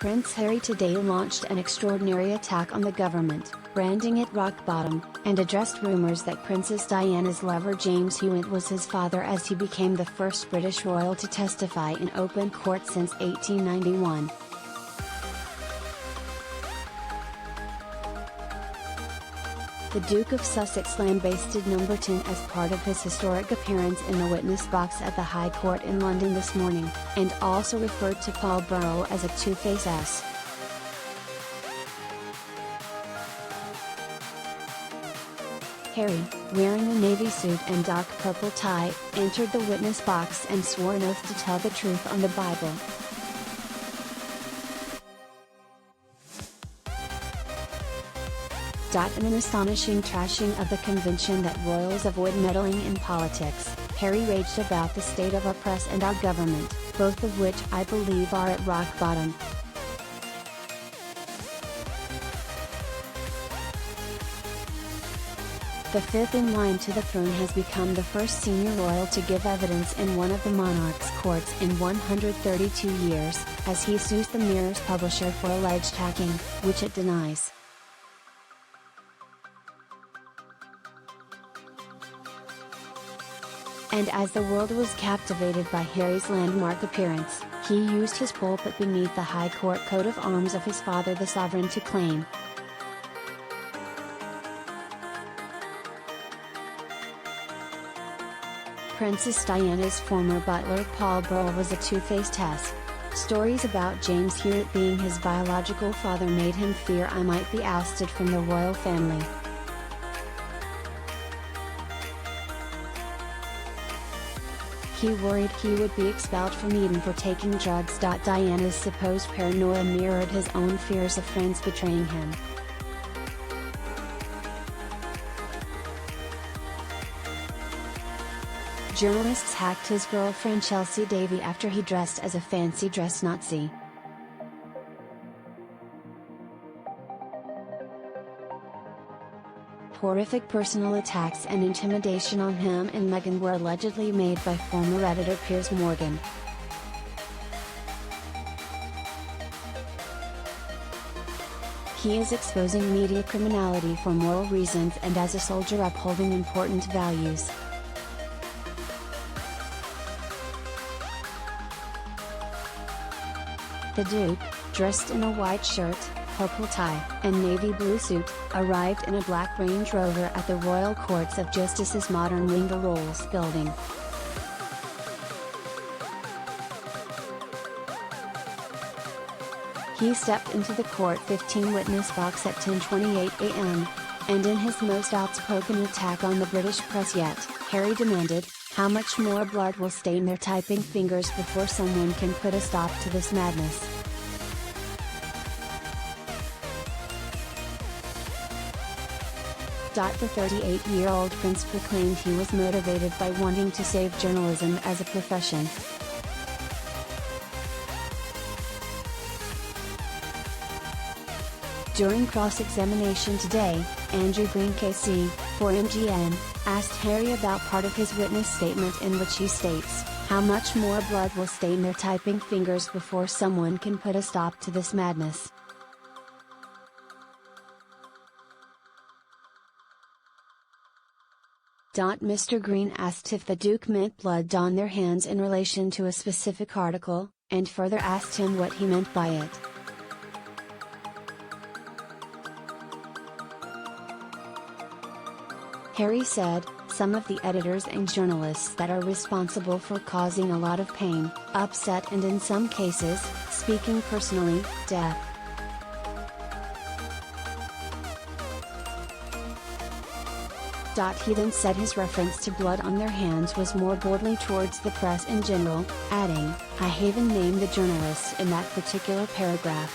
Prince Harry today launched an extraordinary attack on the government, branding it rock bottom, and addressed rumors that Princess Diana's lover James Hewitt was his father, as he became the first British royal to testify in open court since 1891. The Duke of Sussex lambasted number 10 as part of his historic appearance in the witness box at the High Court in London this morning, and also referred to Paul Burrell as a two-faced ass. Harry, wearing a navy suit and dark purple tie, entered the witness box and swore an oath to tell the truth on the Bible. In an astonishing trashing of the convention that royals avoid meddling in politics, Harry raged about the state of our press and our government, both of which I believe are at rock bottom. The fifth in line to the throne has become the first senior royal to give evidence in one of the monarch's courts in 132 years, as he sues the Mirror's publisher for alleged hacking, which it denies. And as the world was captivated by Harry's landmark appearance, he used his pulpit beneath the High Court coat of arms of his father the Sovereign to claim. Princess Diana's former butler Paul Burrell was a two-faced ass. Stories about James Hewitt being his biological father made him fear I might be ousted from the royal family. He worried he would be expelled from Eden for taking drugs. Diana's supposed paranoia mirrored his own fears of friends betraying him. Journalists hacked his girlfriend Chelsea Davy after he dressed as a fancy dress Nazi. Horrific personal attacks and intimidation on him and Meghan were allegedly made by former editor Piers Morgan. He is exposing media criminality for moral reasons and as a soldier upholding important values. The Duke, dressed in a white shirt, purple tie, and navy blue suit, arrived in a black Range Rover at the Royal Courts of Justice's modern wing, the Rolls building. He stepped into the court 15 witness box at 10:28 a.m., and in his most outspoken attack on the British press yet, Harry demanded, "How much more blood will stain their typing fingers before someone can put a stop to this madness?" The 38-year-old prince proclaimed he was motivated by wanting to save journalism as a profession. During cross-examination today, Andrew Green KC, for MGN, asked Harry about part of his witness statement in which he states, "How much more blood will stain their typing fingers before someone can put a stop to this madness?" Mr. Green asked if the Duke meant blood on their hands in relation to a specific article, and further asked him what he meant by it. Harry said, "Some of the editors and journalists that are responsible for causing a lot of pain, upset and in some cases, speaking personally, death." He then said his reference to blood on their hands was more boldly towards the press in general, adding, "I haven't named the journalists in that particular paragraph."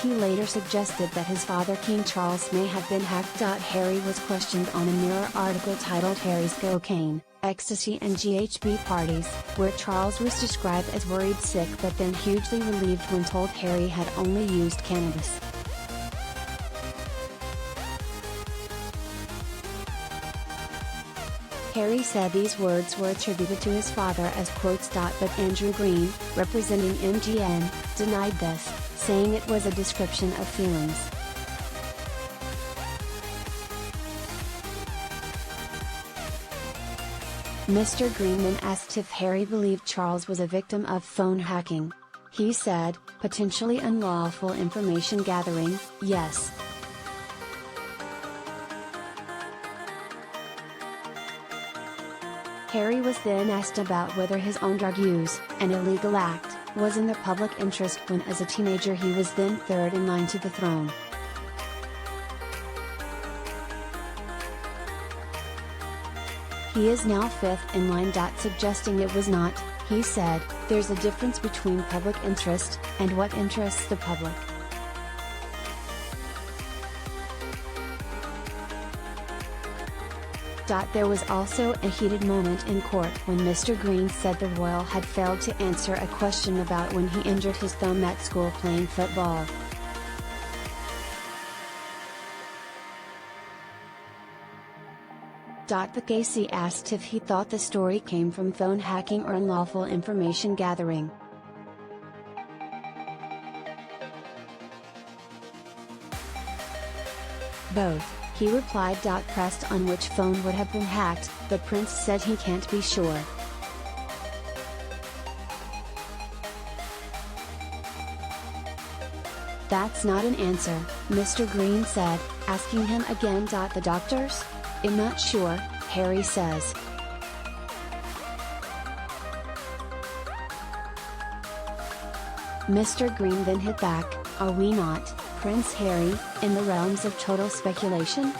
He later suggested that his father King Charles may have been hacked. Harry was questioned on a Mirror article titled "Harry's Cocaine, Ecstasy and GHB Parties," where Charles was described as worried sick but then hugely relieved when told Harry had only used cannabis. Harry said these words were attributed to his father as quotes. But Andrew Green, representing MGN, denied this, saying it was a description of feelings. Mr. Green then asked if Harry believed Charles was a victim of phone hacking. He said, "Potentially unlawful information gathering, yes." Harry was then asked about whether his own drug use, an illegal act, was in the public interest when as a teenager he was then third in line to the throne. He is now fifth in line. Suggesting it was not, he said, "There's a difference between public interest, and what interests the public." There was also a heated moment in court when Mr. Green said the royal had failed to answer a question about when he injured his thumb at school playing football. The Casey asked if he thought the story came from phone hacking or unlawful information gathering. Both, he replied. Pressed on which phone would have been hacked, the prince said he can't be sure. "That's not an answer," Mr. Green said, asking him again. The doctors? "I'm not sure," Harry says. Mr. Green then hit back, "Are we not, Prince Harry, in the realms of total speculation?"